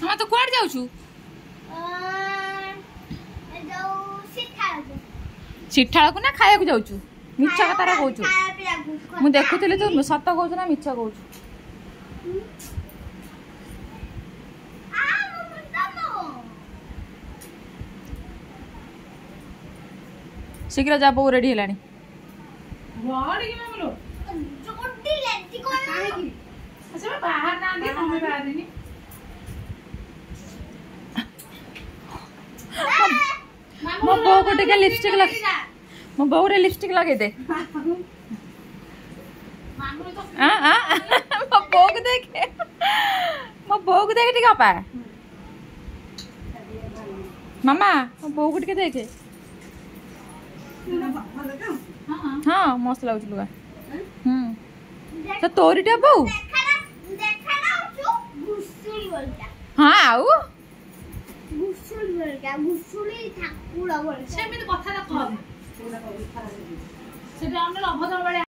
मामा तो कुआड़ जाऊछु चिट्ठाळ को ना खाया को जाऊछु मिच्छा कतारा कहूछु मु देखुतली तू सत कहूछु ना मिच्छा कहूछु शीघ्र जा बो रेडी हेलानी बाहर ना बाहर नहीं मो बो को टिके लिपस्टिक लग मो बो रे लिपस्टिक लगे दे हां हां मो बो को देखे टिका पाए मामा मो बो को टिके देखे हां मस्त लागु लुगा तो तोरीटा बो हां आउ गुसुली ठाकुर बोल से में कथा कह से अभद्र